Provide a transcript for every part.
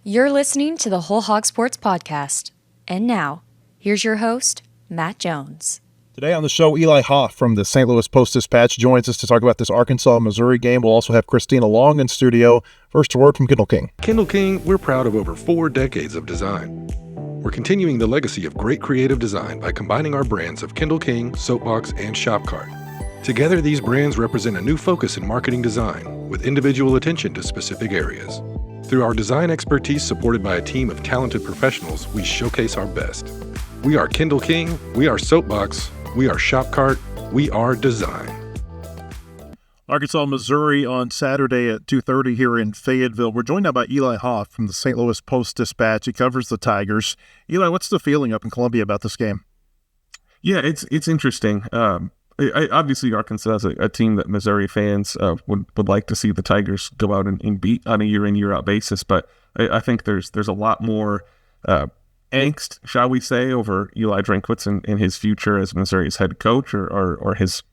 You're listening to the Whole Hog Sports Podcast. And now, here's your host, Matt Jones. Today on the show, Eli Hoff from the St. Louis Post-Dispatch joins us to talk about this Arkansas-Missouri game. We'll also have Christina Long in studio. First, a word from Kendall King. Kendall King, we're proud of over 4 decades of design. We're continuing the legacy of great creative design by combining our brands of Kendall King, Soapbox, and Shopcart. Together, these brands represent a new focus in marketing design with individual attention to specific areas. Through our design expertise supported by a team of talented professionals, we showcase our best. We are Kendall King, we are Soapbox, we are Shopcart, we are design. Arkansas, Missouri on Saturday at 2:30 here in Fayetteville. We're joined now by Eli Hoff from the St. Louis Post-Dispatch. He covers the Tigers. Eli, what's the feeling up in Columbia about this game? Yeah, it's interesting. Obviously, Arkansas is a team that Missouri fans would like to see the Tigers go out and beat on a year-in, year-out basis. But I think there's a lot more angst, shall we say, over Eli Drinkwitz and his future as Missouri's head coach or his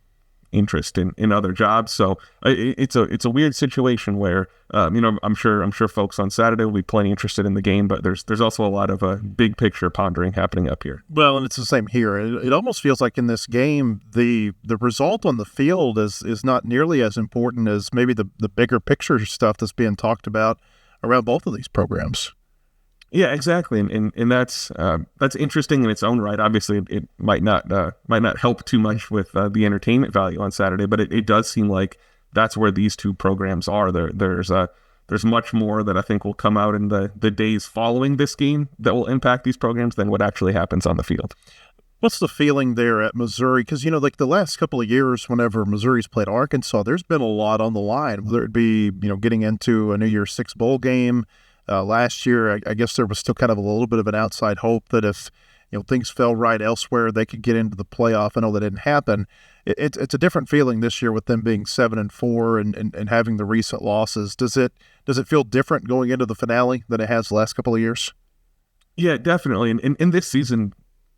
interest in other jobs. So it's a weird situation where I'm sure folks on Saturday will be plenty interested in the game, but there's also a lot of big picture pondering happening up here. Well, and it's the same here. It almost feels like in this game the result on the field is not nearly as important as maybe the bigger picture stuff that's being talked about around both of these programs. Yeah, exactly, and that's interesting in its own right. Obviously, it might not help too much with the entertainment value on Saturday, but it does seem like that's where these two programs are. There's much more that I think will come out in the days following this game that will impact these programs than what actually happens on the field. What's the feeling there at Missouri? Because, like the last couple of years, whenever Missouri's played Arkansas, there's been a lot on the line, whether it be, getting into a New Year's Six bowl game. Last year, I guess there was still kind of a little bit of an outside hope that if things fell right elsewhere, they could get into the playoff. I know that didn't happen. It's a different feeling this year with them being 7-4 and having the recent losses. Does it feel different going into the finale than it has the last couple of years? Yeah, definitely. And this season,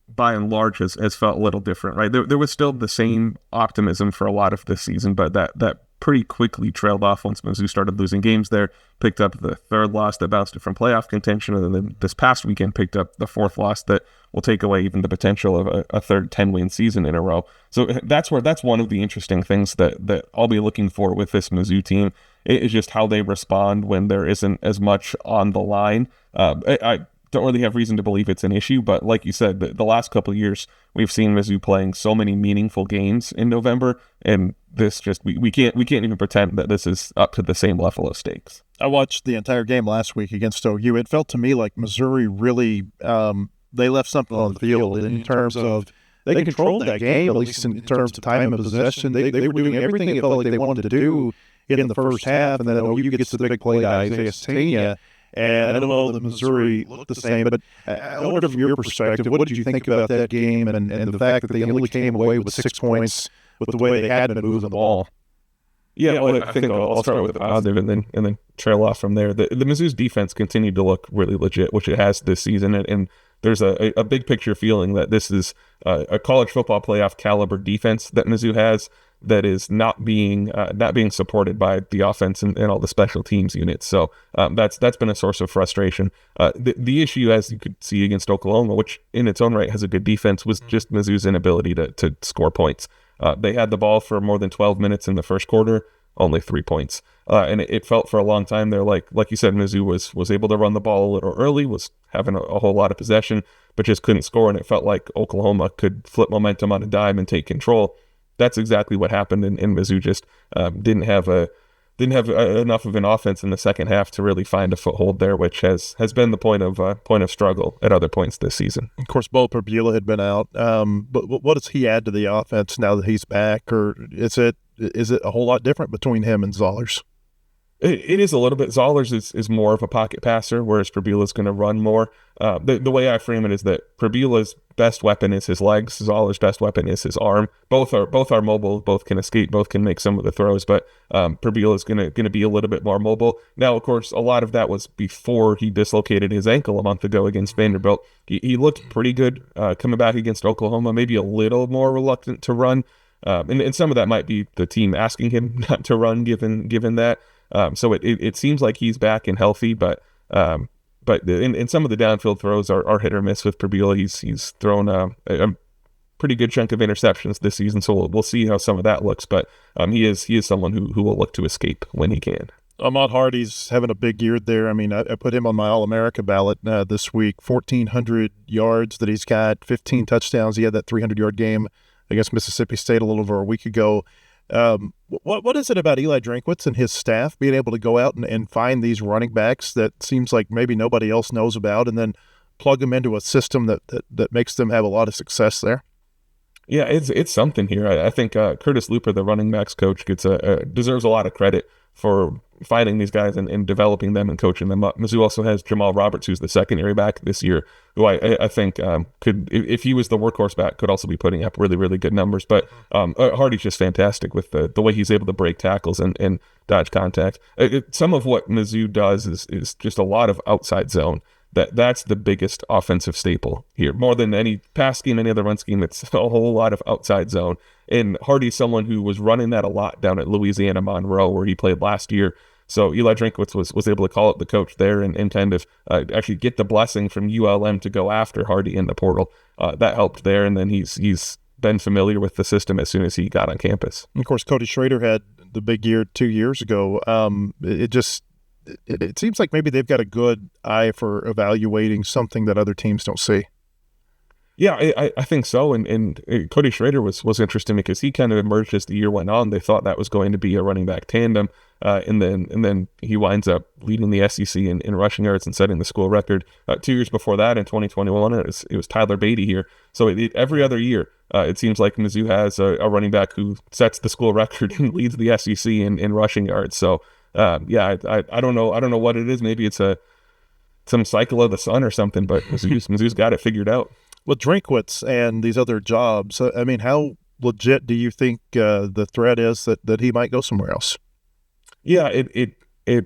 by and large, has felt a little different, right? There was still the same optimism for a lot of this season, but that pretty quickly trailed off once Mizzou started losing games there, picked up the third loss that bounced it from playoff contention, and then this past weekend picked up the fourth loss that will take away even the potential of a third 10-win season in a row. So that's one of the interesting things that I'll be looking for with this Mizzou team is just how they respond when there isn't as much on the line. I don't really have reason to believe it's an issue, but like you said, the last couple of years, we've seen Mizzou playing so many meaningful games in November, and this just we can't even pretend that this is up to the same level of stakes. I watched the entire game last week against OU. It felt to me like Missouri really they left something on the field in terms of they controlled that game, at least in terms of time of possession. They were doing everything it felt like they wanted to do in the first half, and then OU gets the big play to Isaiah Stania. And I don't know that Missouri looked the same, but I wonder from your perspective, what did you think about that game and the fact that they only came away with 6 points with the way they had been moving the ball? Yeah, well, I think I'll start with the positive and then trail off from there. The Mizzou's defense continued to look really legit, which it has this season, and there's a big picture feeling that this is a college football playoff caliber defense that Mizzou has that is not being supported by the offense and all the special teams units. So that's been a source of frustration. The issue, as you could see against Oklahoma, which in its own right has a good defense, was just Mizzou's inability to score points. They had the ball for more than 12 minutes in the first quarter, only 3 points. And it felt for a long time there, like you said, Mizzou was able to run the ball a little early, was having a whole lot of possession, but just couldn't score. And it felt like Oklahoma could flip momentum on a dime and take control. That's exactly what happened, and Mizzou just didn't have enough of an offense in the second half to really find a foothold there, which has been the point of struggle at other points this season. Of course, Bo Perbula had been out, but what does he add to the offense now that he's back, or is it a whole lot different between him and Zollers? It is a little bit. Zollers is more of a pocket passer, whereas Perbula's going to run more. The way I frame it is that Perbula's best weapon is his legs. Zoller's best weapon is his arm. Both are mobile. Both can escape. Both can make some of the throws. But Perbula's going to be a little bit more mobile. Now, of course, a lot of that was before he dislocated his ankle a month ago against Vanderbilt. He looked pretty good coming back against Oklahoma. Maybe a little more reluctant to run. And some of that might be the team asking him not to run, given that. So it seems like he's back and healthy, but but in some of the downfield throws are hit or miss with Prebula. He's thrown a pretty good chunk of interceptions this season, so we'll see how some of that looks. But he is someone who will look to escape when he can. Ahmad Hardy's having a big year there. I mean, I put him on my All-America ballot this week. 1,400 yards that he's got, 15 touchdowns. He had that 300-yard game against Mississippi State a little over a week ago. What is it about Eli Drinkwitz and his staff being able to go out and find these running backs that seems like maybe nobody else knows about, and then plug them into a system that makes them have a lot of success there? Yeah, it's something here. I think Curtis Looper, the running backs coach, deserves a lot of credit for finding these guys and developing them and coaching them up. Mizzou also has Jamal Roberts, who's the secondary back this year, who I think could, if he was the workhorse back, could also be putting up really, really good numbers. But Hardy's just fantastic with the way he's able to break tackles and dodge contact. Some of what Mizzou does is just a lot of outside zone. That's the biggest offensive staple here. More than any pass scheme, any other run scheme, it's a whole lot of outside zone. And Hardy's someone who was running that a lot down at Louisiana Monroe, where he played last year. So Eli Drinkwitz was able to call up the coach there and kind of actually get the blessing from ULM to go after Hardy in the portal. That helped there, and then he's been familiar with the system as soon as he got on campus. And of course, Cody Schrader had the big year 2 years ago. It seems like maybe they've got a good eye for evaluating something that other teams don't see. Yeah, I think so. And Cody Schrader was interesting because he kind of emerged as the year went on. They thought that was going to be a running back tandem. And then he winds up leading the SEC in rushing yards and setting the school record. 2 years before that, in 2021, it was Tyler Beatty here. So every other year, it seems like Mizzou has a running back who sets the school record and leads the SEC in rushing yards. So I don't know what it is. Maybe it's some cycle of the sun or something. But Mizzou's got it figured out. With Drinkwitz and these other jobs, I mean, how legit do you think the threat is that he might go somewhere else? Yeah, the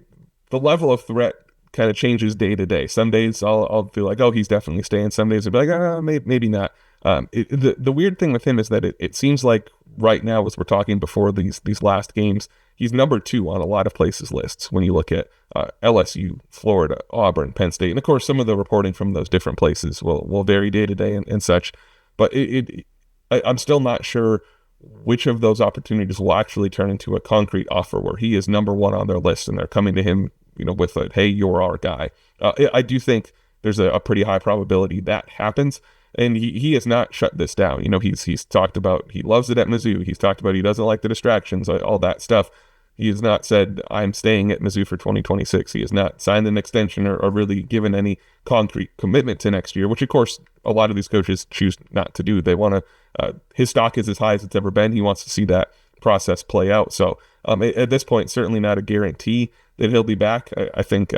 level of threat kind of changes day to day. Some days I'll feel like, oh, he's definitely staying. Some days I'll be like, maybe not. The weird thing with him is that it seems like right now, as we're talking before these last games, he's number 2 on a lot of places lists when you look at LSU, Florida, Auburn, Penn State. And of course, some of the reporting from those different places will vary day to day and such. But I'm still not sure which of those opportunities will actually turn into a concrete offer where he is number 1 on their list and they're coming to him, with a, hey, you're our guy. I do think there's a pretty high probability that happens. And he has not shut this down. He's talked about he loves it at Mizzou. He's talked about he doesn't like the distractions, all that stuff. He has not said, I'm staying at Mizzou for 2026. He has not signed an extension or really given any concrete commitment to next year, which, of course, a lot of these coaches choose not to do. They want to his stock is as high as it's ever been. He wants to see that process play out. So at this point, certainly not a guarantee that he'll be back. I think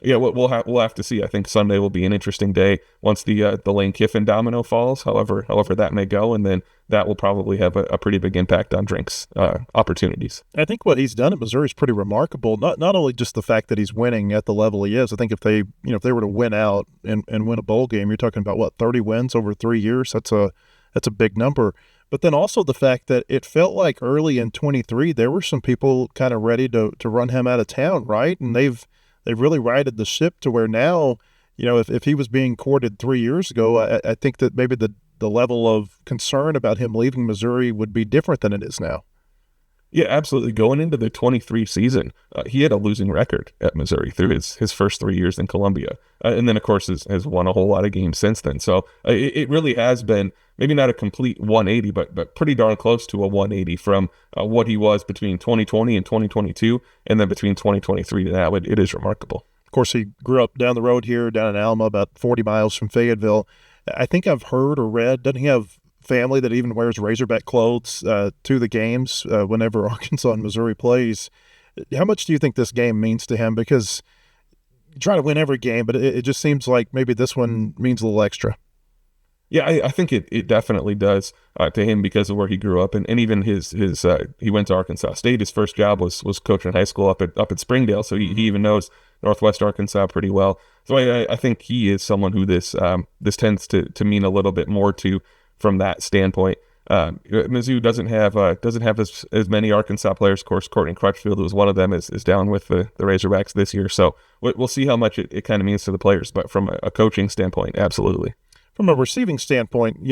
we'll have to see. I think Sunday will be an interesting day once the Lane Kiffin domino falls, however that may go, and then that will probably have a pretty big impact on Drink's opportunities. I think what he's done at Missouri is pretty remarkable. Not only just the fact that he's winning at the level he is. I think if they were to win out and win a bowl game, you're talking about 30 wins over 3 years. That's a big number. But then also the fact that it felt like early in 23 there were some people kind of ready to run him out of town, right? And they've really righted the ship to where now, if he was being courted 3 years ago, I think that maybe the level of concern about him leaving Missouri would be different than it is now. Yeah, absolutely. Going into the 23 season, he had a losing record at Missouri through his first 3 years in Columbia. And then, of course, has won a whole lot of games since then. So it really has been maybe not a complete 180, but pretty darn close to a 180 from what he was between 2020 and 2022, and then between 2023 to now. It is remarkable. Of course, he grew up down the road here, down in Alma, about 40 miles from Fayetteville. I think I've heard or read, doesn't he have family that even wears Razorback clothes to the games whenever Arkansas and Missouri plays? How much do you think this game means to him? Because you try to win every game, but it just seems like maybe this one means a little extra. Yeah, I think it definitely does to him because of where he grew up, and even his he went to Arkansas State. His first job was coaching high school up at Springdale, so he even knows Northwest Arkansas pretty well. So I think he is someone who this tends to mean a little bit more to from that standpoint. Mizzou doesn't have as many Arkansas players. Of course, Courtney Crutchfield, who was one of them, is down with the Razorbacks this year. So we'll see how much it kind of means to the players. But from a coaching standpoint, absolutely. From a receiving standpoint,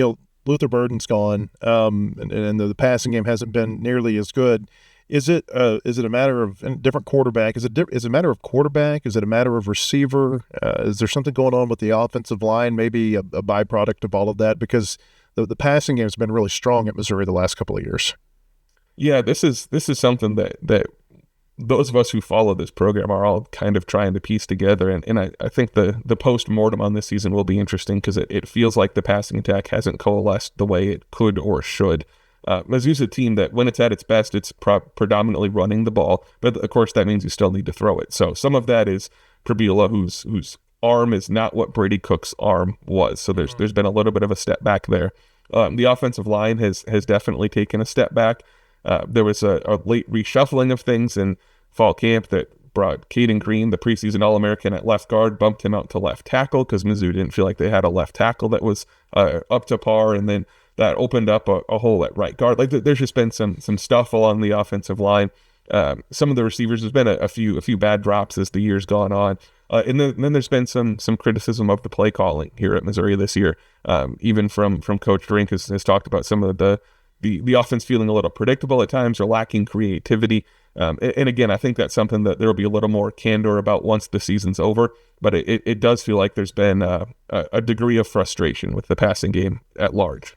Luther Burden's gone, and the passing game hasn't been nearly as good. Is it a matter of a different quarterback? Is it a matter of quarterback? Is it a matter of receiver? Is there something going on with the offensive line? Maybe a byproduct of all of that, because the passing game has been really strong at Missouri the last couple of years. Yeah, this is something that those of us who follow this program are all kind of trying to piece together. And I think the post-mortem on this season will be interesting, because it feels like the passing attack hasn't coalesced the way it could or should. Mizzou's a team that, when it's at its best, it's predominantly running the ball. But, of course, that means you still need to throw it. So some of that is Pribula, whose arm is not what Brady Cook's arm was. So there's been a little bit of a step back there. The offensive line has definitely taken a step back. There was a late reshuffling of things in fall camp that brought Caden Green, the preseason All-American at left guard, bumped him out to left tackle because Mizzou didn't feel like they had a left tackle that was up to par, and then that opened up a hole at right guard. Like, there's just been some stuff along the offensive line. Some of the receivers, there's been a few bad drops as the year's gone on. And then there's been some criticism of the play calling here at Missouri this year. Even from Coach Drink has talked about some of the offense feeling a little predictable at times or lacking creativity. And again, I think that's something that there will be a little more candor about once the season's over. But it does feel like there's been a degree of frustration with the passing game at large.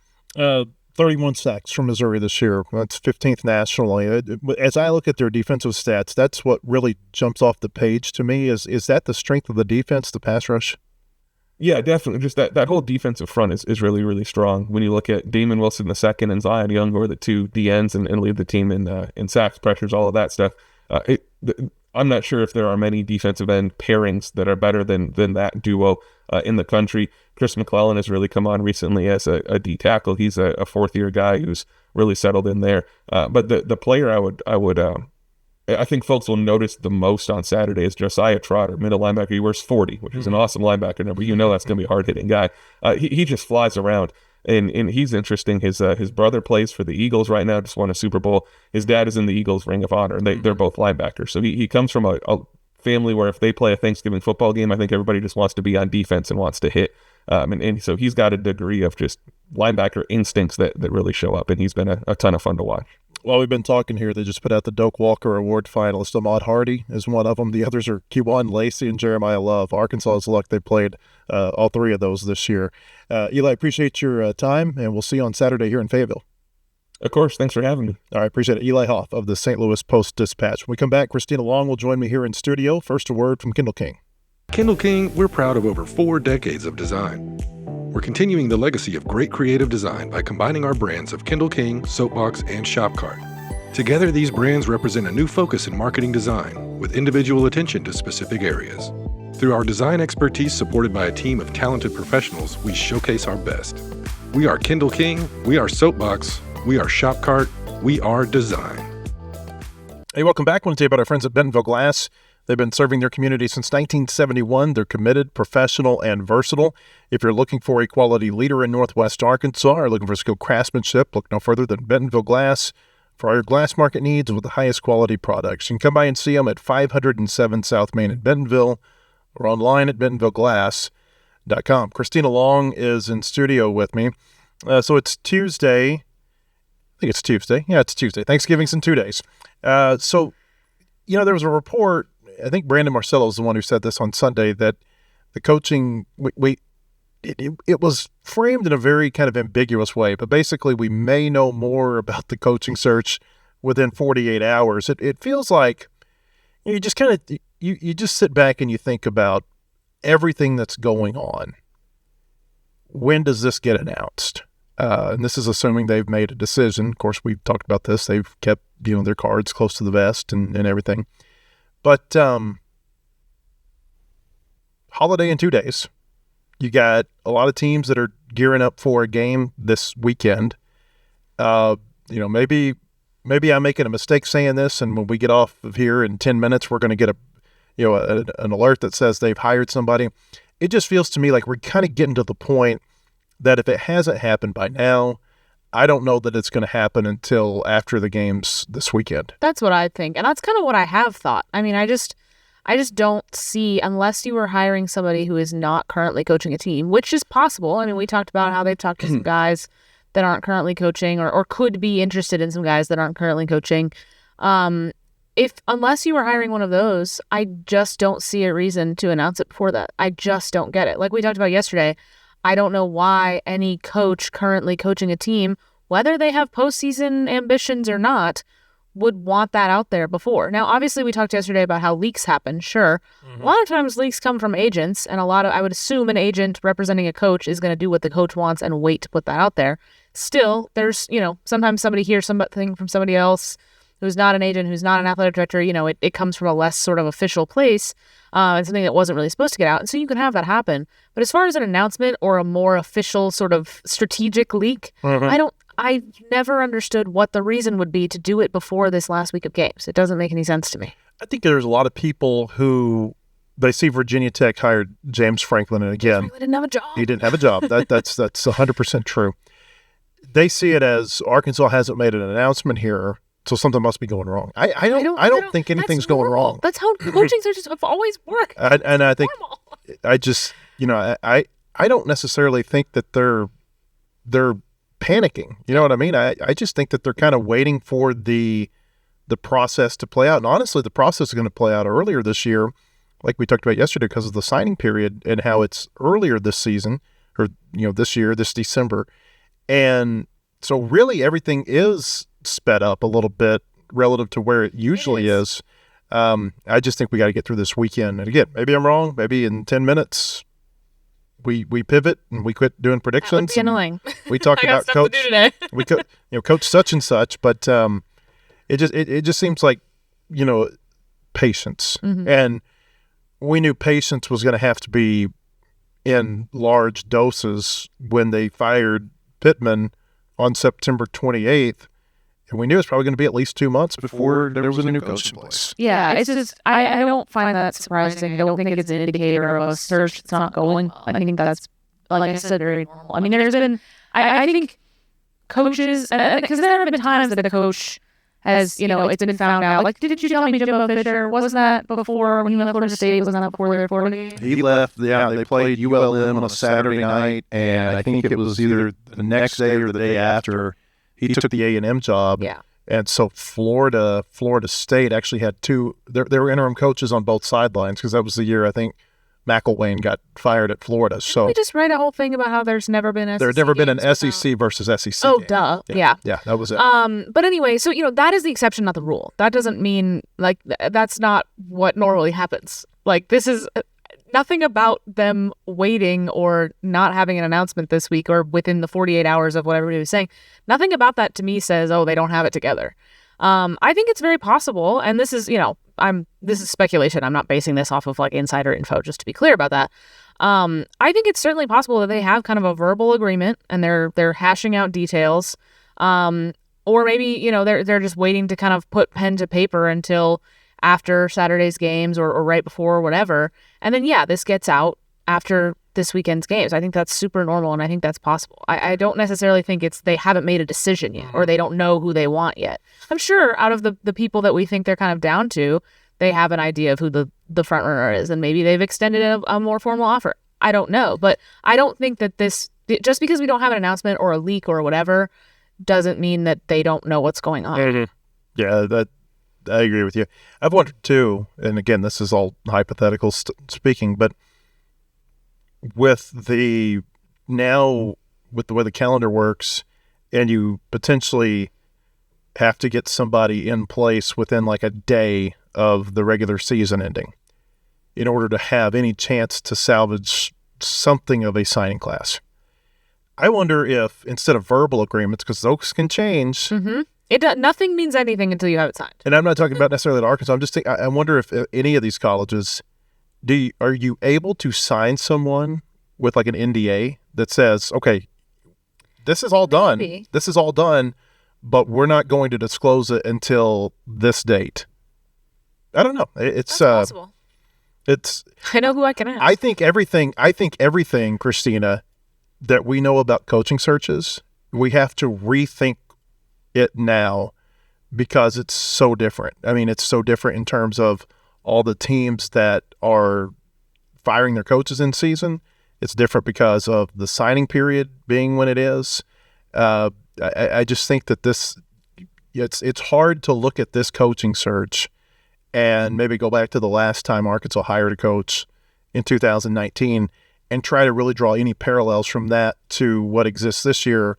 31 sacks from Missouri this year. That's 15th nationally. As I look at their defensive stats, that's what really jumps off the page to me. Is that the strength of the defense, the pass rush? Yeah, definitely. Just that whole defensive front is really, really strong. When you look at Damon Wilson II and Zion Young, who are the two DNs and lead the team in sacks, pressures, all of that stuff. I'm not sure if there are many defensive end pairings that are better than that duo in the country. Chris McClellan has really come on recently as a D tackle. He's a fourth-year guy who's really settled in there. But the player I think folks will notice the most on Saturday is Josiah Trotter, middle linebacker. He wears 40, which is an awesome linebacker number. That's going to be a hard-hitting guy. He just flies around. And he's interesting. His brother plays for the Eagles right now, just won a Super Bowl. His dad is in the Eagles Ring of Honor, and they're both linebackers. So he comes from a family where if they play a Thanksgiving football game, I think everybody just wants to be on defense and wants to hit. And so he's got a degree of just linebacker instincts that really show up, and he's been a ton of fun to watch. Well, we've been talking here. They just put out the Doak Walker Award finalist. Ahmad Hardy is one of them. The others are Kewan Lacey and Jeremiah Love. Arkansas's luck, they played all three of those this year. Eli, appreciate your time, and we'll see you on Saturday here in Fayetteville. Of course. Thanks for having me. All right, appreciate it. Eli Hoff of the St. Louis Post-Dispatch. When we come back, Christina Long will join me here in studio. First, a word from Kendall King. Kendall King, we're proud of over 4 decades of design. We're continuing the legacy of great creative design by combining our brands of Kendall King, Soapbox, and Shopcart. Together, these brands represent a new focus in marketing design, with individual attention to specific areas. Through our design expertise supported by a team of talented professionals, we showcase our best. We are Kendall King, we are Soapbox, we are Shopcart, we are design. Hey, welcome back. I want to tell you about our friends at Bentonville Glass. They've been serving their community since 1971. They're committed, professional, and versatile. If you're looking for a quality leader in Northwest Arkansas or looking for skilled craftsmanship, look no further than Bentonville Glass. For all your glass market needs with the highest quality products, you can come by and see them at 507 South Main in Bentonville or online at bentonvilleglass.com. Christina Long is in studio with me. So it's Tuesday. I think it's Tuesday. Yeah, it's Tuesday. Thanksgiving's in 2 days. There was a report, I think Brandon Marcello is the one who said this on Sunday, that the coaching, it was framed in a very kind of ambiguous way, but basically we may know more about the coaching search within 48 hours. It feels like you just kind of, you just sit back and you think about everything that's going on. When does this get announced? And this is assuming they've made a decision. Of course, we've talked about this. They've kept, their cards close to the vest and everything. But holiday in 2 days. You got a lot of teams that are gearing up for a game this weekend. Maybe I'm making a mistake saying this, and when we get off of here in 10 minutes, we're going to get an alert that says they've hired somebody. It just feels to me like we're kind of getting to the point that if it hasn't happened by now, I don't know that it's going to happen until after the games this weekend. That's what I think. And that's kind of what I have thought. I mean, I just don't see, unless you were hiring somebody who is not currently coaching a team, which is possible. I mean, we talked about how they've talked to some guys that aren't currently coaching or could be interested in some guys that aren't currently coaching. Unless you were hiring one of those, I just don't see a reason to announce it before that. I just don't get it. Like we talked about yesterday, I don't know why any coach currently coaching a team, whether they have postseason ambitions or not, would want that out there before. Now, obviously, we talked yesterday about how leaks happen. Sure. A lot of times leaks come from agents, and I would assume an agent representing a coach is going to do what the coach wants and wait to put that out there. Still, there's, sometimes somebody hears something from somebody else who's not an agent, who's not an athletic director, it comes from a less sort of official place, and something that wasn't really supposed to get out. And so you can have that happen. But as far as an announcement or a more official sort of strategic leak, I never understood what the reason would be to do it before this last week of games. It doesn't make any sense to me. I think there's a lot of people who they see Virginia Tech hired James Franklin, and again, Franklin didn't have a job. He didn't have a job. That's 100% true. They see it as Arkansas hasn't made an announcement here, so something must be going wrong. I don't think anything's going wrong. That's how coaching searches have always worked. And I think I just I don't necessarily think that they're panicking. You know what I mean? I just think that they're kind of waiting for the process to play out. And honestly, the process is going to play out earlier this year, like we talked about yesterday, because of the signing period and how it's earlier this season or this year, this December. And so really everything is sped up a little bit relative to where it usually is. I just think we got to get through this weekend. And again, maybe I'm wrong. Maybe in 10 minutes we pivot and we quit doing predictions. That would be annoying. We talk about coach. We coach such and such, but it just seems like patience, and we knew patience was going to have to be in large doses when they fired Pittman on September 28th. And we knew it was probably going to be at least 2 months before there was a new coach in place. Yeah, it's just, I don't find that surprising. I don't think it's an indicator of a search that's not going. I think that's, like I said, very normal. I mean, there's been, I think coaches, because there have been times that the coach has, it's been found out. Like, did you tell me Jimbo Fisher? Wasn't that before when he left Florida State? Wasn't that before they were Florida State? He left, they played ULM on a Saturday night, and I think it was either the next day or the day after. He took the A&M job, and so Florida State actually had two. There were interim coaches on both sidelines because that was the year I think McElwain got fired at Florida. So we just write a whole thing about how there's never been SEC. There's never been an SEC versus SEC. Oh, game. Duh, yeah, that was it. But anyway, so that is the exception, not the rule. That doesn't mean that's not what normally happens. Like this is. Nothing about them waiting or not having an announcement this week or within the 48 hours of what everybody was saying. Nothing about that to me says, they don't have it together. I think it's very possible. And this is, this is speculation. I'm not basing this off of insider info, just to be clear about that. I think it's certainly possible that they have kind of a verbal agreement and they're hashing out details. Or maybe, they're just waiting to kind of put pen to paper until after Saturday's games or right before or whatever. And then, this gets out after this weekend's games. I think that's super normal, and I think that's possible. I don't necessarily think they haven't made a decision yet or they don't know who they want yet. I'm sure out of the people that we think they're kind of down to, they have an idea of who the front runner is, and maybe they've extended a more formal offer. I don't know, but I don't think that just because we don't have an announcement or a leak or whatever doesn't mean that they don't know what's going on. Yeah, I agree with you. I've wondered too, and again, this is all hypothetical speaking, but with the way the calendar works, and you potentially have to get somebody in place within a day of the regular season ending in order to have any chance to salvage something of a signing class. I wonder if instead of verbal agreements, because those can change, nothing means anything until you have it signed. And I'm not talking about necessarily at Arkansas. I'm just thinking, I wonder if any of these colleges, are you able to sign someone with an NDA that says, okay, this is all done. Maybe. This is all done, but we're not going to disclose it until this date. I don't know. It's That's possible. I know who I can ask. I think everything, Christina, that we know about coaching searches we have to rethink it now because it's so different. I mean, it's so different in terms of all the teams that are firing their coaches in season. It's different because of the signing period being when it is. I just think that it's hard to look at this coaching search and maybe go back to the last time Arkansas hired a coach in 2019 and try to really draw any parallels from that to what exists this year,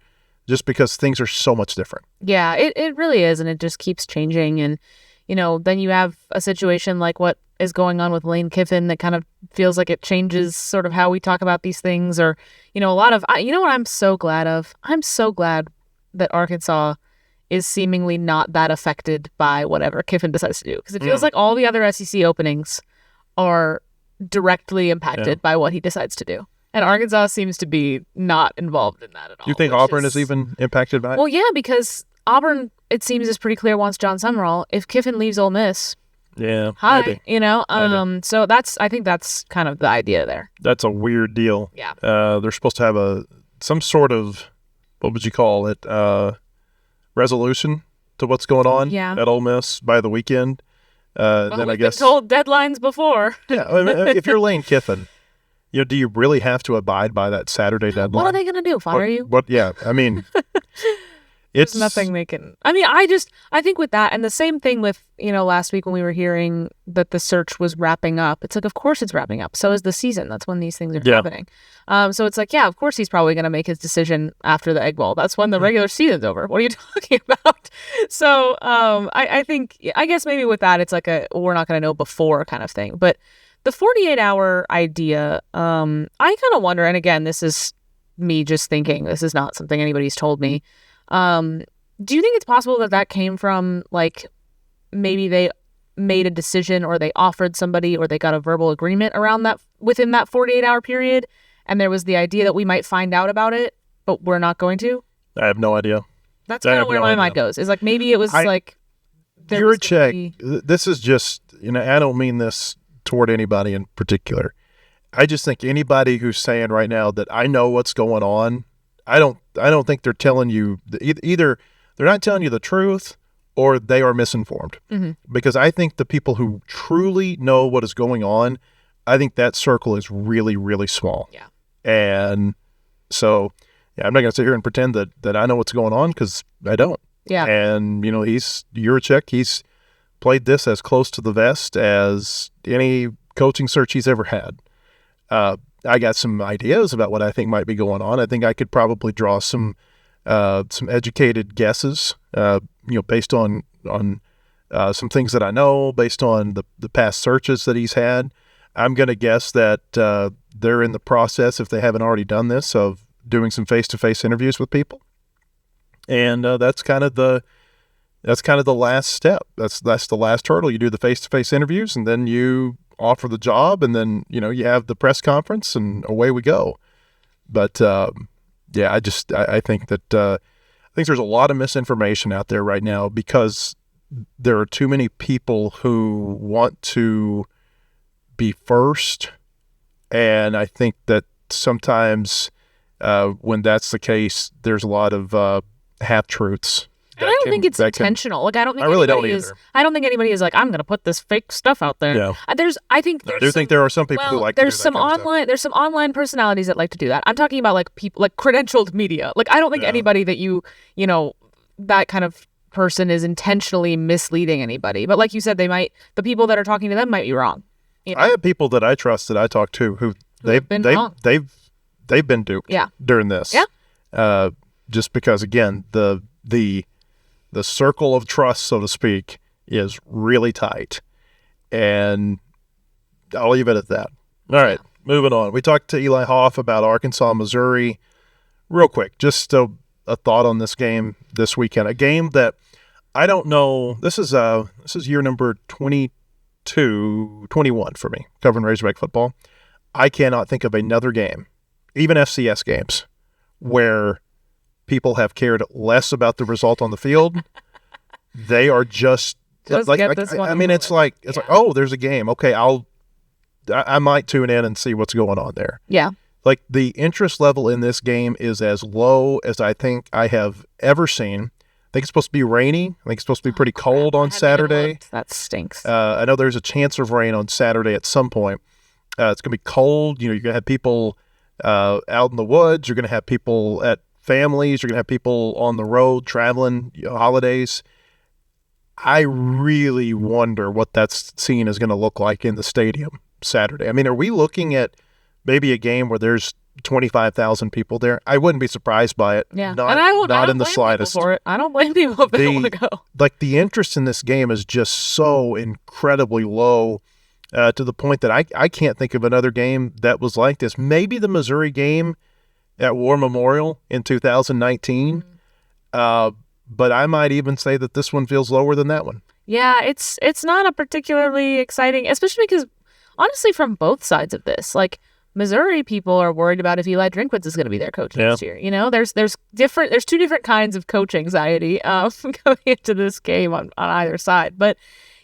just because things are so much different. Yeah, it really is, and it just keeps changing. And, then you have a situation like what is going on with Lane Kiffin that kind of feels like it changes sort of how we talk about these things. Or, a lot of, what I'm so glad of? I'm so glad that Arkansas is seemingly not that affected by whatever Kiffin decides to do. Because it feels like all the other SEC openings are directly impacted by what he decides to do. And Arkansas seems to be not involved in that at all. Do you think Auburn is even impacted by it? Well, yeah, because Auburn, it seems, is pretty clear wants John Summerall. If Kiffin leaves Ole Miss, maybe. So I think that's kind of the idea there. That's a weird deal. Yeah. They're supposed to have some sort of, what would you call it, resolution to what's going on at Ole Miss by the weekend. Then I guess been told deadlines before. Yeah, I mean, if you're Lane Kiffin, do you really have to abide by that Saturday deadline? What are they going to do? Fire you? Yeah, I mean, There's nothing they can. I mean, I think with that, and the same thing with, last week when we were hearing that the search was wrapping up. It's like, of course it's wrapping up. So is the season. That's when these things are happening. So it's like, yeah, of course he's probably going to make his decision after the Egg Bowl. That's when the regular season's over. What are you talking about? So I guess maybe with that, it's like we're not going to know before kind of thing. But the 48-hour idea, I kind of wonder, and again, this is me just thinking, this is not something anybody's told me. Do you think it's possible that came from, like, maybe they made a decision or they offered somebody or they got a verbal agreement around that within that 48-hour period, and there was the idea that we might find out about it, but we're not going to? I have no idea. That's kind of where my mind goes. Is like maybe it was this is just, I don't mean this toward anybody in particular. I just think anybody who's saying right now that I know what's going on, I don't think they're telling you either. They're not telling you the truth or they are misinformed. Mm-hmm. Because I think the people who truly know what is going on, I think that circle is really, really small. Yeah. And so, I'm not going to sit here and pretend that I know what's going on, because I don't. Yeah. And, he's Juracek. He's played this as close to the vest as any coaching search he's ever had. I got some ideas about what I think might be going on. I think I could probably draw some educated guesses, based on some things that I know, based on the past searches that he's had. I'm going to guess that they're in the process, if they haven't already done this, of doing some face-to-face interviews with people, and that's kind of the last step. That's the last hurdle. You do the face-to-face interviews, and then you offer the job, and then you have the press conference, and away we go. But I think that I think there's a lot of misinformation out there right now because there are too many people who want to be first, and I think that sometimes when that's the case, there's a lot of half-truths. And I don't think it's intentional. Like, I don't think anybody is like, I'm going to put this fake stuff out there. Yeah. I do think there are some people who like to do that kind of stuff. There's some online personalities that like to do that. I'm talking about like people, like credentialed media. Like, I don't think anybody that that kind of person is intentionally misleading anybody. But like you said, the people that are talking to them might be wrong. I have people that I trust that I talk to who they've been duped during this. Yeah. Just because, again, the circle of trust, so to speak, is really tight. And I'll leave it at that. All right, moving on. We talked to Eli Hoff about Arkansas, Missouri. Real quick, just a thought on this game this weekend. A game that I don't know. This is year number 21 for me, covering Razorback football. I cannot think of another game, even FCS games, where people have cared less about the result on the field. They are just like, I mean, it's like, oh, there's a game. Okay, I might tune in and see what's going on there. Yeah. Like, the interest level in this game is as low as I think I have ever seen. I think it's supposed to be rainy. I think it's supposed to be pretty cold on Saturday. That stinks. I know there's a chance of rain on Saturday at some point. It's going to be cold. You're going to have people out in the woods. You're going to have people at families. You're going to have people on the road traveling, holidays. I really wonder what that scene is going to look like in the stadium Saturday. I mean, are we looking at maybe a game where there's 25,000 people there? I wouldn't be surprised by it. Yeah, Not, and I don't not in the blame slightest. people for it. I don't blame people if they don't want to go. Like, the interest in this game is just so incredibly low to the point that I can't think of another game that was like this. Maybe the Missouri game at War Memorial in 2019, but I might even say that this one feels lower than that one. Yeah, it's not a particularly exciting, especially because, honestly, from both sides of this, like, Missouri people are worried about if Eli Drinkwitz is going to be their coach next year. You know, there's two different kinds of coach anxiety going into this game on either side. But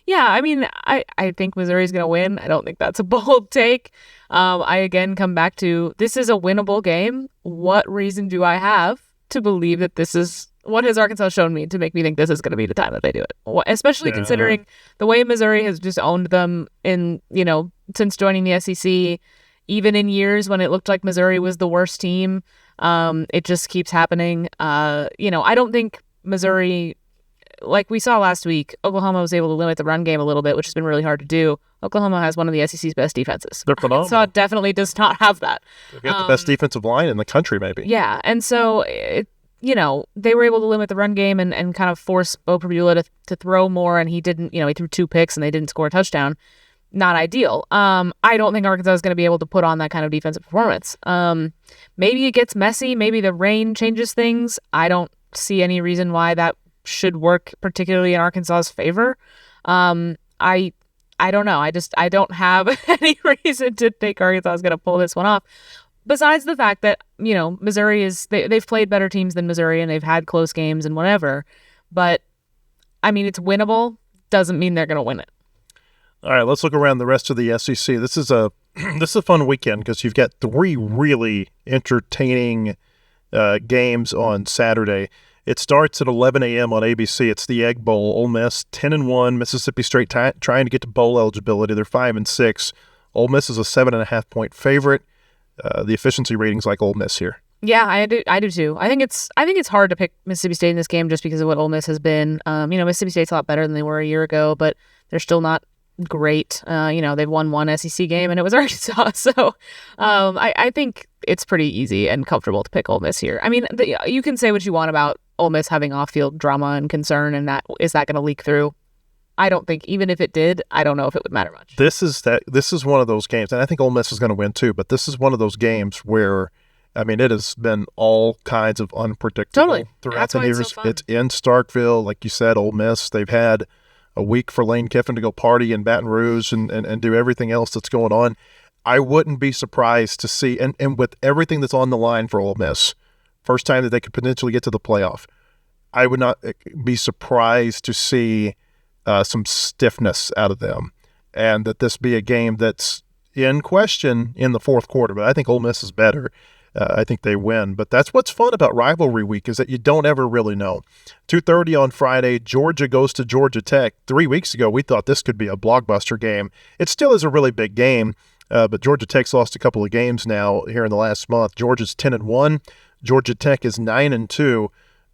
yeah, I mean, I think Missouri's going to win. I don't think that's a bold take. I again come back to, this is a winnable game. What reason do I have to believe that this is what has Arkansas shown me to make me think this is going to be the time that they do it? Especially considering the way Missouri has just owned them in, since joining the SEC. Even in years when it looked like Missouri was the worst team, it just keeps happening. I don't think Missouri, like we saw last week, Oklahoma was able to limit the run game a little bit, which has been really hard to do. Oklahoma has one of the SEC's best defenses. They're phenomenal. So it definitely does not have that. They've got the best defensive line in the country, maybe. Yeah, and so, they were able to limit the run game and kind of force Bo Prabula to throw more, and he didn't, he threw 2 picks and they didn't score a touchdown. Not ideal. I don't think Arkansas is going to be able to put on that kind of defensive performance. Maybe it gets messy. Maybe the rain changes things. I don't see any reason why that should work particularly in Arkansas's favor. I don't know. I don't have any reason to think Arkansas is going to pull this one off. Besides the fact that, Missouri they've played better teams than Missouri and they've had close games and whatever. But, I mean, it's winnable. Doesn't mean they're going to win it. All right, let's look around the rest of the SEC. This is a fun weekend because you've got 3 really entertaining games on Saturday. It starts at 11 a.m. on ABC. It's the Egg Bowl. Ole Miss 10-1. Mississippi State trying to get to bowl eligibility. They're 5-6. Ole Miss is a 7.5-point favorite. The efficiency ratings like Ole Miss here. Yeah, I do too. I think it's hard to pick Mississippi State in this game just because of what Ole Miss has been. Mississippi State's a lot better than they were a year ago, but they're still not great. They've won one SEC game and it was Arkansas. So I think it's pretty easy and comfortable to pick Ole Miss here. I mean, you can say what you want about Ole Miss having off-field drama and concern, and is that going to leak through? I don't think, even if it did, I don't know if it would matter much. This is one of those games, and I think Ole Miss is going to win too, but this is one of those games where, I mean, it has been all kinds of unpredictable throughout the years. It's in Starkville, like you said, Ole Miss. They've had a week for Lane Kiffin to go party in Baton Rouge and do everything else that's going on. I wouldn't be surprised to see, and with everything that's on the line for Ole Miss, first time that they could potentially get to the playoff, I would not be surprised to see some stiffness out of them, and that this be a game that's in question in the fourth quarter. But I think Ole Miss is better. I think they win. But that's what's fun about rivalry week is that you don't ever really know. 2:30 on Friday, Georgia goes to Georgia Tech. 3 weeks ago, we thought this could be a blockbuster game. It still is a really big game, but Georgia Tech's lost a couple of games now here in the last month. Georgia's 10-1. Georgia Tech is 9-2.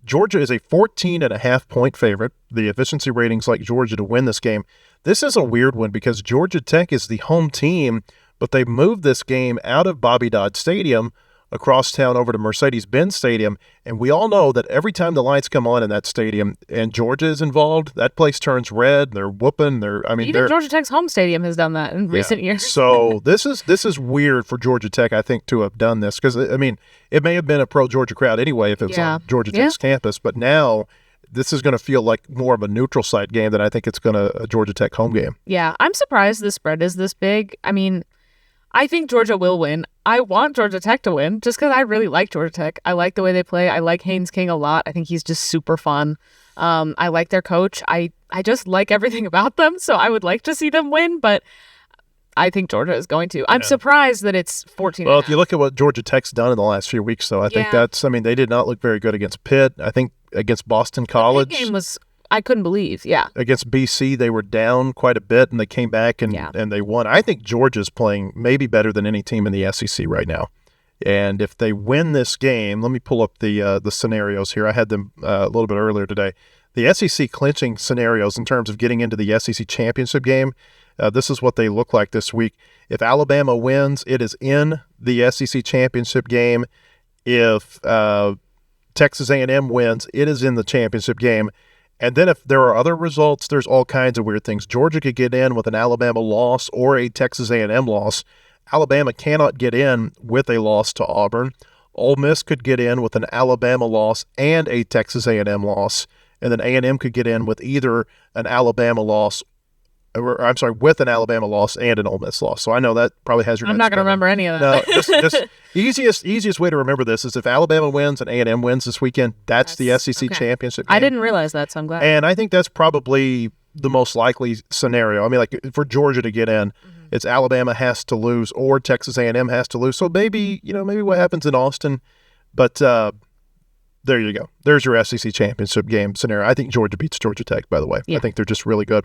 Georgia is a 14.5-point favorite. The efficiency ratings like Georgia to win this game. This is a weird one because Georgia Tech is the home team, but they moved this game out of Bobby Dodd Stadium across town over to Mercedes-Benz Stadium, and we all know that every time the lights come on in that stadium and Georgia is involved, that place turns red. They're whooping. Even Georgia Tech's home stadium has done that in recent years. So this is weird for Georgia Tech, I think, to have done this because I mean it may have been a pro-Georgia crowd anyway if it was on Georgia Tech's campus, but now this is going to feel like more of a neutral site game than I think it's going to a Georgia Tech home game. Yeah, I'm surprised the spread is this big. I mean, I think Georgia will win. I want Georgia Tech to win just because I really like Georgia Tech. I like the way they play. I like Haynes King a lot. I think he's just super fun. I like their coach. I just like everything about them, so I would like to see them win, but I think Georgia is going to. I'm surprised that it's 14. Well, if you look at what Georgia Tech's done in the last few weeks, though, I think they did not look very good against Pitt. I think against Boston College. The Pitt game was, I couldn't believe, Against BC, they were down quite a bit, and they came back and they won. I think Georgia's playing maybe better than any team in the SEC right now. And if they win this game, let me pull up the scenarios here. I had them a little bit earlier today. The SEC clinching scenarios in terms of getting into the SEC championship game, this is what they look like this week. If Alabama wins, it is in the SEC championship game. If Texas A&M wins, it is in the championship game. And then if there are other results, there's all kinds of weird things. Georgia could get in with an Alabama loss or a Texas A&M loss. Alabama cannot get in with a loss to Auburn. Ole Miss could get in with an Alabama loss and a Texas A&M loss. And then A&M could get in with either an Alabama loss, with an Alabama loss and an Ole Miss loss. So I know that probably has your. I'm not going to remember any of that. No, just easiest way to remember this is if Alabama wins and A&M wins this weekend, that's the SEC championship game. I didn't realize that, so I'm glad. And I think that's probably the most likely scenario. I mean, like for Georgia to get in, it's Alabama has to lose or Texas A&M has to lose. So maybe what happens in Austin, but there you go. There's your SEC championship game scenario. I think Georgia beats Georgia Tech, by the way. I think they're just really good.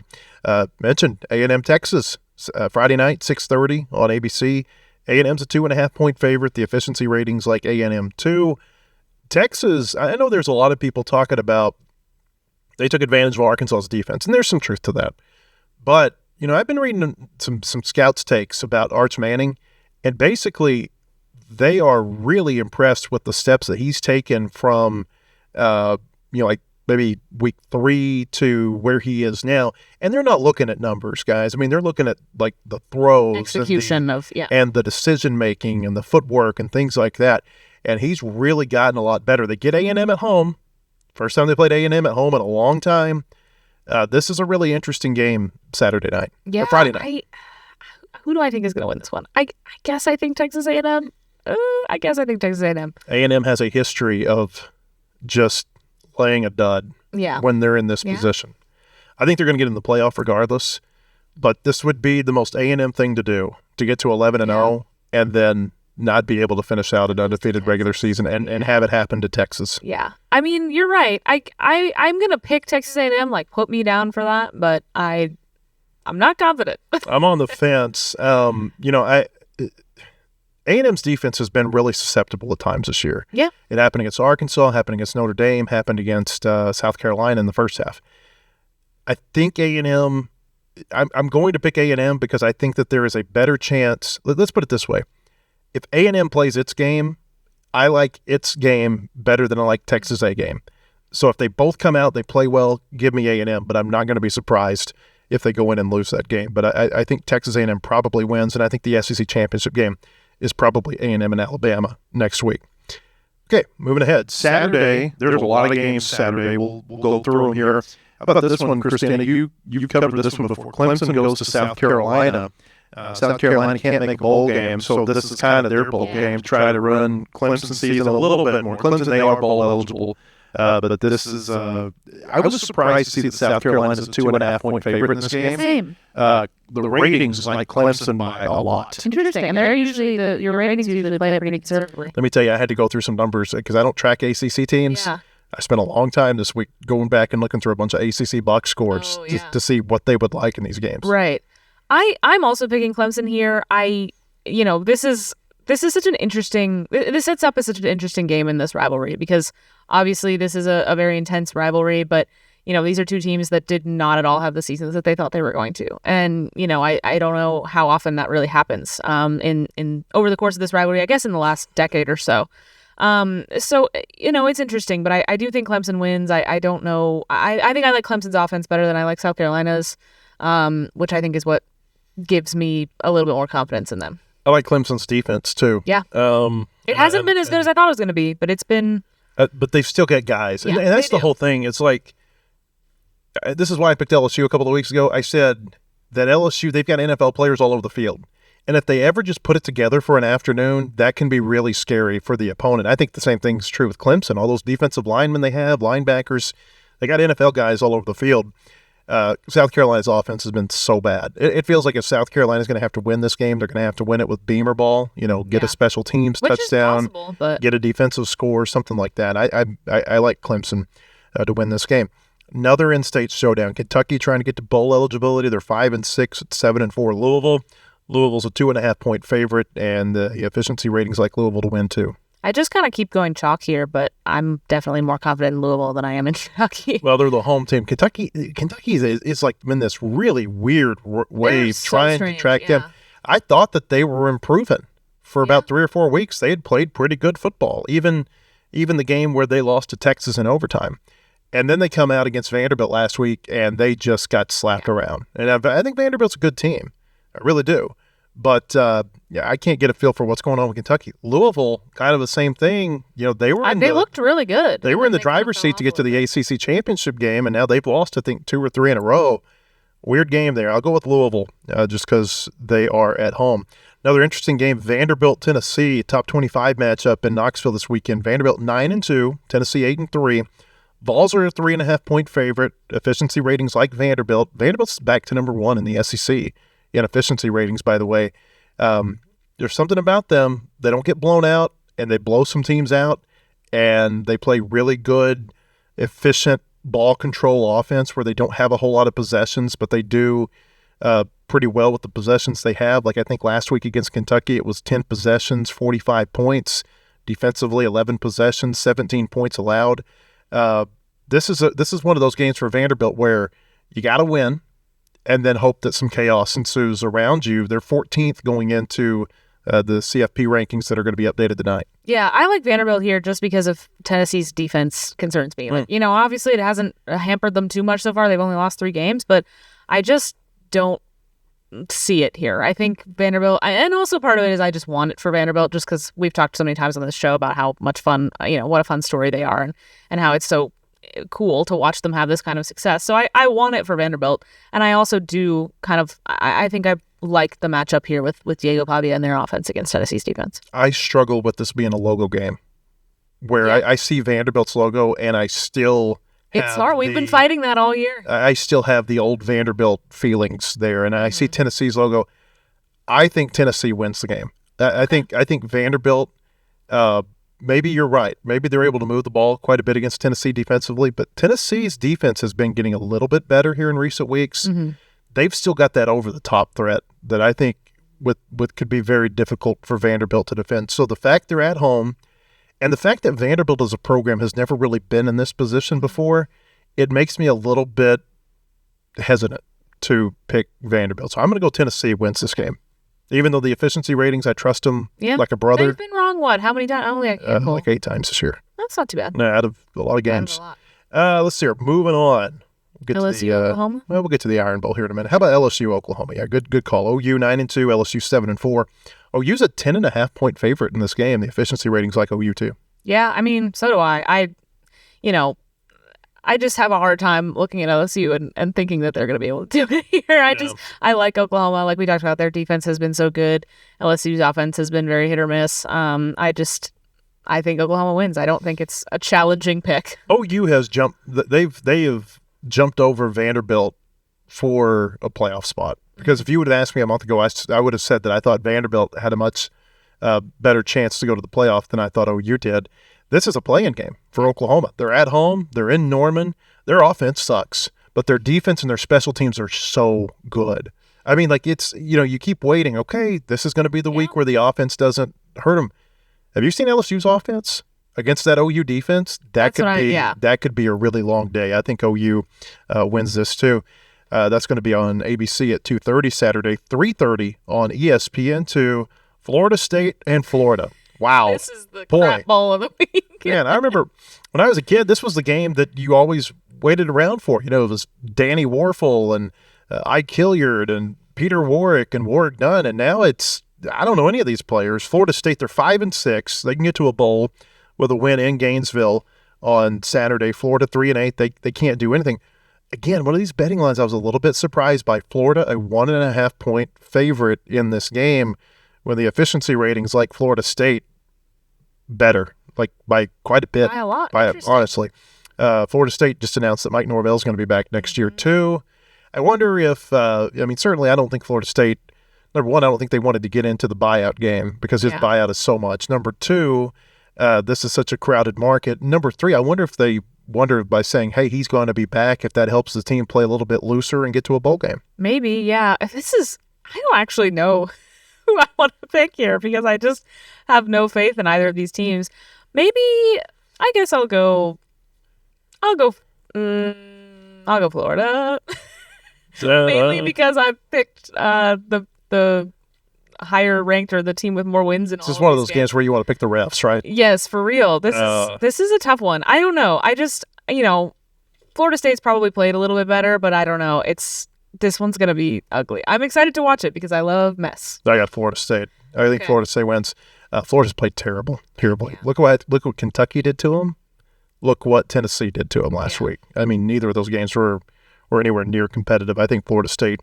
Mentioned A&M Texas, Friday night, 6:30 on ABC. A&M's a 2.5-point favorite. The efficiency ratings like A&M 2. Texas, I know there's a lot of people talking about they took advantage of Arkansas's defense, and there's some truth to that. But, I've been reading some scouts' takes about Arch Manning, and basically they are really impressed with the steps that he's taken from, like maybe week 3 to where he is now. And they're not looking at numbers, guys. I mean, they're looking at like the throws, execution and the decision making and the footwork and things like that. And he's really gotten a lot better. They get A&M at home. First time they played A&M at home in a long time. This is a really interesting game Saturday night. Yeah, or Friday night. Who do I think is going to win this one? I guess I think Texas A&M. I guess I think Texas A&M. A&M has a history of just laying a dud when they're in this position. I think they're going to get in the playoff regardless, but this would be the most A&M thing to do, to get to 11-0 and then not be able to finish out an undefeated regular season and have it happen to Texas. Yeah. I mean, you're right. I'm going to pick Texas A&M, put me down for that, but I'm not confident. I'm on the fence. A&M's defense has been really susceptible at times this year. Yeah. It happened against Arkansas, happened against Notre Dame, happened against South Carolina in the first half. I think A&M, I'm going to pick A&M because I think that there is a better chance. Let's put it this way. If A&M plays its game, I like its game better than I like Texas A game. So if they both come out, they play well, give me A&M, but I'm not going to be surprised if they go in and lose that game. But I think Texas A&M probably wins, and I think the SEC championship game is probably A&M and Alabama next week. Okay, moving ahead. Saturday, there's a lot of games Saturday. We'll go through them here. How about this one, Christina? You've covered this one before. Clemson goes to South Carolina. South Carolina can't make a bowl game, so this is kind of their bowl game. Try to run Clemson's season a little bit more. Clemson, they are bowl eligible. But this is, I was surprised to see that South Carolina is a 2.5-point favorite in this game. Same. The ratings like Clemson by a lot. Interesting. And they're usually, your ratings usually play pretty conservatively. Let me tell you, I had to go through some numbers because I don't track ACC teams. Yeah. I spent a long time this week going back and looking through a bunch of ACC box scores to see what they would like in these games. Right. I'm also picking Clemson here. This is such an interesting. This sets up as such an interesting game in this rivalry because obviously this is a very intense rivalry, but these are two teams that did not at all have the seasons that they thought they were going to, and I don't know how often that really happens in over the course of this rivalry. I guess in the last decade or so. It's interesting, but I do think Clemson wins. I don't know. I think I like Clemson's offense better than I like South Carolina's, which I think is what gives me a little bit more confidence in them. I like Clemson's defense too. Yeah. It hasn't been as good as I thought it was going to be, but it's been. But they've still got guys, and that's the whole thing. It's like this is why I picked LSU a couple of weeks ago. I said that LSU, they've got NFL players all over the field. And if they ever just put it together for an afternoon, that can be really scary for the opponent. I think the same thing's true with Clemson. All those defensive linemen they have, linebackers, they got NFL guys all over the field. South Carolina's offense has been so bad. It feels like if South Carolina's going to have to win this game, they're going to have to win it with Beamer ball, get a special teams Which touchdown, is possible, but get a defensive score, something like that. I like Clemson to win this game. Another in-state showdown. Kentucky trying to get to bowl eligibility. They're 5-6 at 7-4 Louisville. Louisville's a 2.5-point favorite, and the efficiency ratings like Louisville to win too. I just kind of keep going chalk here, but I'm definitely more confident in Louisville than I am in Kentucky. Well, they're the home team. Kentucky is like in this really weird way trying to track them. I thought that they were improving for about 3 or 4 weeks. They had played pretty good football, even the game where they lost to Texas in overtime. And then they come out against Vanderbilt last week, and they just got slapped around. And I think Vanderbilt's a good team. I really do. But, I can't get a feel for what's going on with Kentucky. Louisville, kind of the same thing. They looked really good. They were in the driver's seat to get to the ACC championship game, and now they've lost, I think, 2 or 3 in a row. Weird game there. I'll go with Louisville just because they are at home. Another interesting game, Vanderbilt, Tennessee, top 25 matchup in Knoxville this weekend. Vanderbilt 9-2, Tennessee 8-3. Vols are a 3.5-point favorite. Efficiency ratings like Vanderbilt. Vanderbilt's back to number 1 in the SEC in efficiency ratings, by the way. There's something about them. They don't get blown out, and they blow some teams out, and they play really good, efficient ball control offense where they don't have a whole lot of possessions, but they do pretty well with the possessions they have. Like I think last week against Kentucky, it was 10 possessions, 45 points. Defensively, 11 possessions, 17 points allowed. This is one of those games for Vanderbilt where you got to win and then hope that some chaos ensues around you. They're 14th going into the CFP rankings that are going to be updated tonight. Yeah, I like Vanderbilt here just because of Tennessee's defense concerns me. Obviously it hasn't hampered them too much so far. They've only lost 3 games, but I just don't see it here. I think Vanderbilt, and also part of it is I just want it for Vanderbilt just because we've talked so many times on this show about how much fun, what a fun story they are and how it's so cool to watch them have this kind of success. So I want it for Vanderbilt. And I also do I think I like the matchup here with Diego Pavia and their offense against Tennessee's defense. I struggle with this being a logo game where I see Vanderbilt's logo and I still it's hard. We've been fighting that all year. I still have the old Vanderbilt feelings there, and I see Tennessee's logo. I think Tennessee wins the game. I think Vanderbilt. Maybe you're right. Maybe they're able to move the ball quite a bit against Tennessee defensively, but Tennessee's defense has been getting a little bit better here in recent weeks. Mm-hmm. They've still got that over-the-top threat that I think with could be very difficult for Vanderbilt to defend. So the fact they're at home, and the fact that Vanderbilt as a program has never really been in this position before, it makes me a little bit hesitant to pick Vanderbilt. So I'm going to go Tennessee wins this game. Even though the efficiency ratings, I trust them like a brother. They've been wrong, what? How many times? Only like 8 times this year. That's not too bad. No, out of a lot of games. Let's see here. Moving on. We'll get LSU, Oklahoma? Well, we'll get to the Iron Bowl here in a minute. How about LSU, Oklahoma? Yeah, good call. OU 9-2, LSU 7-4. OU's a 10.5-point favorite in this game. The efficiency ratings like OU too. Yeah, I mean, so do I. I just have a hard time looking at LSU and thinking that they're going to be able to do it here. I like Oklahoma. Like we talked about, their defense has been so good. LSU's offense has been very hit or miss. I think Oklahoma wins. I don't think it's a challenging pick. OU has jumped. They have jumped over Vanderbilt for a playoff spot. Because if you would have asked me a month ago, I would have said that I thought Vanderbilt had a much better chance to go to the playoff than I thought OU did. This is a play-in game for Oklahoma. They're at home. They're in Norman. Their offense sucks, but their defense and their special teams are so good. I mean, like it's, you keep waiting. Okay, this is going to be the week where the offense doesn't hurt them. Have you seen LSU's offense against that OU defense? That could be a really long day. I think OU wins this too. That's going to be on ABC at 2:30 Saturday, 3:30 on ESPN2. Florida State and Florida. Wow. This is the crap bowl of the week. Man, I remember when I was a kid, this was the game that you always waited around for. It was Danny Warfel and Ike Hilliard and Peter Warwick and Warwick Dunn, and now it's, I don't know any of these players. Florida State, they're 5-6. They can get to a bowl with a win in Gainesville on Saturday. Florida 3-8. They can't do anything. Again, one of these betting lines I was a little bit surprised by. Florida, a 1.5-point favorite in this game, when the efficiency ratings like Florida State better, like by quite a bit. By a lot. Honestly. Florida State just announced that Mike Norvell's going to be back next year too. I wonder if, certainly I don't think Florida State, number one, I don't think they wanted to get into the buyout game because his buyout is so much. Number two, this is such a crowded market. Number three, I wonder if they wonder by saying, hey, he's going to be back, if that helps the team play a little bit looser and get to a bowl game. Maybe, yeah. I don't actually know who I want to pick here because I just have no faith in either of these teams. Maybe, I guess I'll go Florida. Mainly because I picked the higher ranked or the team with more wins. This is one of those games where you want to pick the refs, right? Yes, for real. This is a tough one. I don't know. I just, Florida State's probably played a little bit better, but I don't know. This one's going to be ugly. I'm excited to watch it because I love mess. I got Florida State. I think Florida State wins. Florida's played terribly. Yeah. Look what Kentucky did to them. Look what Tennessee did to them last week. I mean, neither of those games were anywhere near competitive. I think Florida State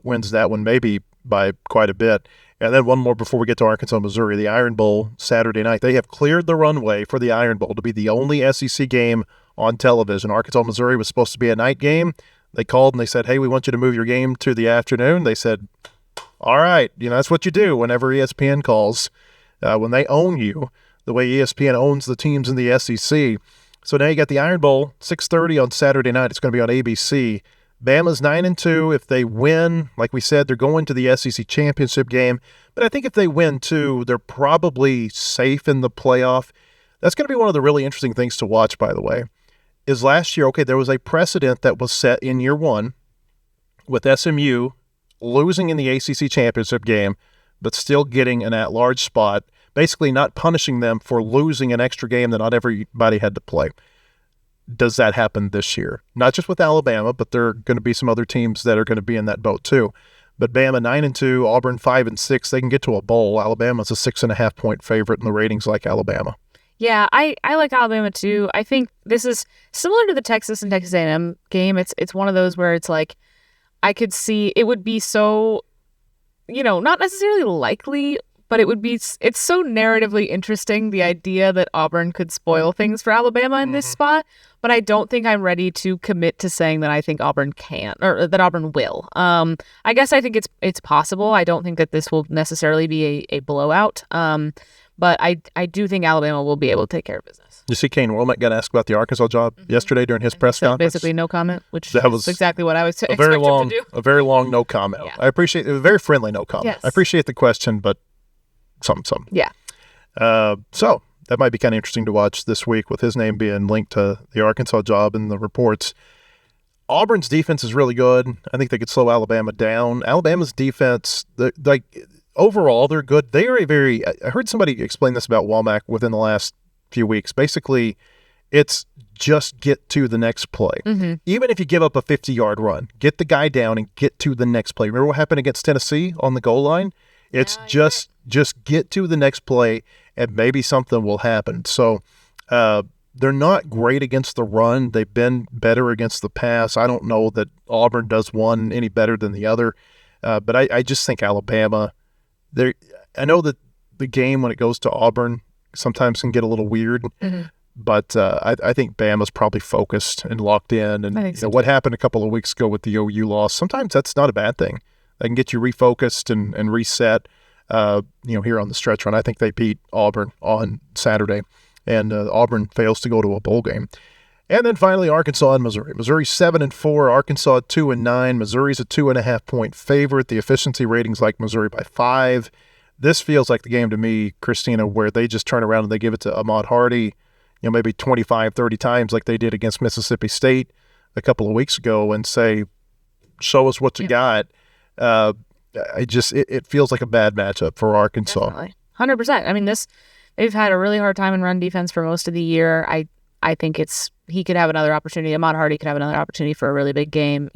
wins that one maybe by quite a bit. And then one more before we get to Arkansas, Missouri, the Iron Bowl Saturday night. They have cleared the runway for the Iron Bowl to be the only SEC game on television. Arkansas, Missouri was supposed to be a night game. They called and they said, hey, we want you to move your game to the afternoon. They said, all right, that's what you do whenever ESPN calls. When they own you, the way ESPN owns the teams in the SEC. So now you got the Iron Bowl, 6:30 on Saturday night. It's going to be on ABC. Bama's 9-2. If they win, like we said, they're going to the SEC championship game. But I think if they win, too, they're probably safe in the playoff. That's going to be one of the really interesting things to watch, by the way, is last year, there was a precedent that was set in year one with SMU losing in the ACC championship game, but still getting an at-large spot, basically not punishing them for losing an extra game that not everybody had to play. Does that happen this year? Not just with Alabama, but there are going to be some other teams that are going to be in that boat too. But Bama 9-2, Auburn 5-6. They can get to a bowl. Alabama's a 6.5 point favorite in the ratings, like Alabama. Yeah, I like Alabama too. I think this is similar to the Texas and Texas A&M game. It's one of those where it's like I could see it would be so, not necessarily likely, but it's so narratively interesting, the idea that Auburn could spoil things for Alabama in this spot. But I don't think I'm ready to commit to saying that I think Auburn can, or that Auburn will. I guess I think it's possible. I don't think that this will necessarily be a blowout. But I do think Alabama will be able to take care of business. You see Kane Womack got asked about the Arkansas job yesterday during his press conference. Basically no comment, which is exactly what I was expecting him to do. A very long no comment. Yeah. I appreciate it. A very friendly no comment. Yes. I appreciate the question, but some. Yeah. So that might be kind of interesting to watch this week with his name being linked to the Arkansas job in the reports. Auburn's defense is really good. I think they could slow Alabama down. Alabama's defense, overall, they're good. They are I heard somebody explain this about Womack within the last few weeks. Basically, it's just get to the next play. Mm-hmm. Even if you give up a 50-yard run, get the guy down and get to the next play. Remember what happened against Tennessee on the goal line? It's just get to the next play and maybe something will happen. So they're not great against the run. They've been better against the pass. I don't know that Auburn does one any better than the other. But I just think Alabama, I know that the game when it goes to Auburn sometimes can get a little weird. Mm-hmm. But I think Bama's probably focused and locked in. And what happened a couple of weeks ago with the OU loss, sometimes that's not a bad thing. They can get you refocused and reset, here on the stretch run. I think they beat Auburn on Saturday, and Auburn fails to go to a bowl game. And then finally, Arkansas and Missouri. Missouri 7-4, Arkansas 2-9. Missouri's a 2.5 point favorite. The efficiency ratings like Missouri by 5. This feels like the game to me, Christina, where they just turn around and they give it to Ahmad Hardy, maybe 25, 30 times like they did against Mississippi State a couple of weeks ago and say, show us what you got. It feels like a bad matchup for Arkansas. Definitely. 100%. I mean, they've had a really hard time in run defense for most of the year. I think he could have another opportunity. Ahmad Hardy could have another opportunity for a really big game.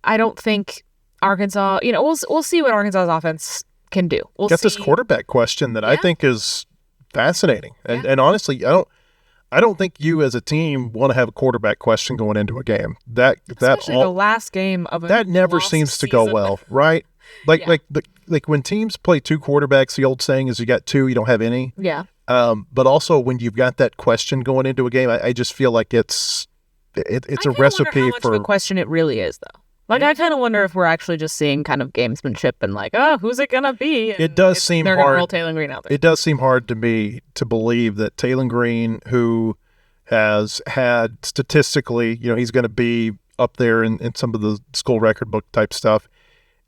I don't think Arkansas, we'll see what Arkansas's offense can do. We'll got this quarterback question that I think is fascinating. And honestly, I don't think you as a team want to have a quarterback question going into a game. Especially the last game of that never seems to go well, right? Like when teams play two quarterbacks, the old saying is you got two, you don't have any. Yeah. But also when you've got that question going into a game, I just feel like it's a recipe how much for of a question it really is, though. Like, I kind of wonder if we're actually just seeing kind of gamesmanship and like, oh, who's it going to be? And It does seem they're going to hard. roll Taylor Green out there. It does seem hard to me to believe that Taylor Green, who has had statistically, he's going to be up there in some of the school record book type stuff.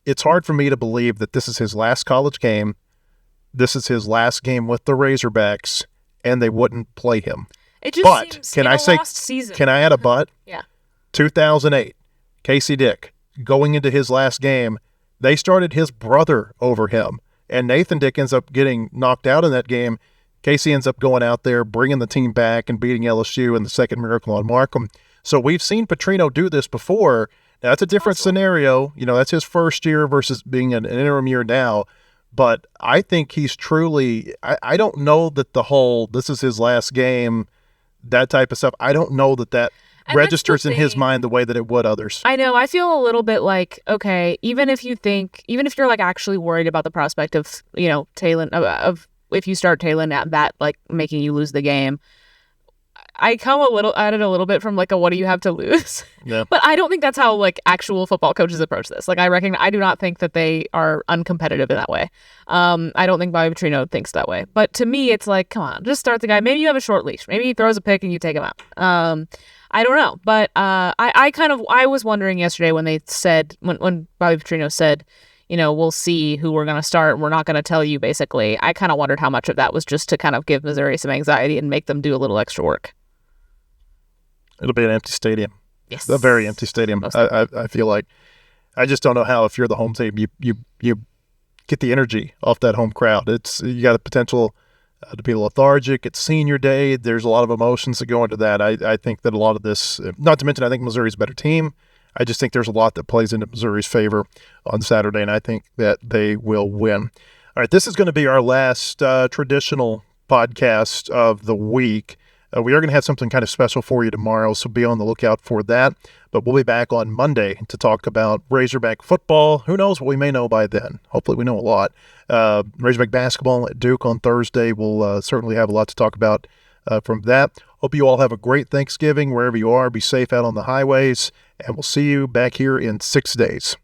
It's hard for me to believe that this is his last college game. This is his last game with the Razorbacks, and they wouldn't play him. It just But seems can in I a say? lost season. Can I add a but? Yeah. 2008, Casey Dick going into his last game, they started his brother over him, and Nathan Dick ends up getting knocked out in that game. Casey ends up going out there, bringing the team back and beating LSU in the second miracle on Markham. So we've seen Petrino do this before. Now, that's a different scenario. That's his first year versus being an interim year now. But I think he's truly – I don't know that the whole this is his last game, that type of stuff, I don't know that And registers that's the in his thing. mind the way that it would others. I know. I feel a little bit like, okay, even if you're like actually worried about the prospect of, Taylor, of if you start Taylor at that, like making you lose the game, I come at it a little bit from like a what do you have to lose? Yeah. But I don't think that's how like actual football coaches approach this. Like I do not think that they are uncompetitive in that way. I don't think Bobby Petrino thinks that way. But to me, it's like, come on, just start the guy. Maybe you have a short leash. Maybe he throws a pick and you take him out. I don't know. But I was wondering yesterday when they said, when Bobby Petrino said, we'll see who we're going to start. We're not going to tell you, basically. I kind of wondered how much of that was just to kind of give Missouri some anxiety and make them do a little extra work. It'll be an empty stadium. Yes. A very empty stadium. I feel like. I just don't know how, if you're the home team, you get the energy off that home crowd. You got the potential to be lethargic. It's senior day. There's a lot of emotions that go into that. I think that a lot of this, not to mention, I think Missouri's a better team. I just think there's a lot that plays into Missouri's favor on Saturday, and I think that they will win. All right, this is going to be our last traditional podcast of the week. We are going to have something kind of special for you tomorrow, so be on the lookout for that. But we'll be back on Monday to talk about Razorback football. Who knows what we may know by then? Hopefully we know a lot. Razorback basketball at Duke on Thursday. We'll certainly have a lot to talk about from that. Hope you all have a great Thanksgiving wherever you are. Be safe out on the highways, and we'll see you back here in 6 days.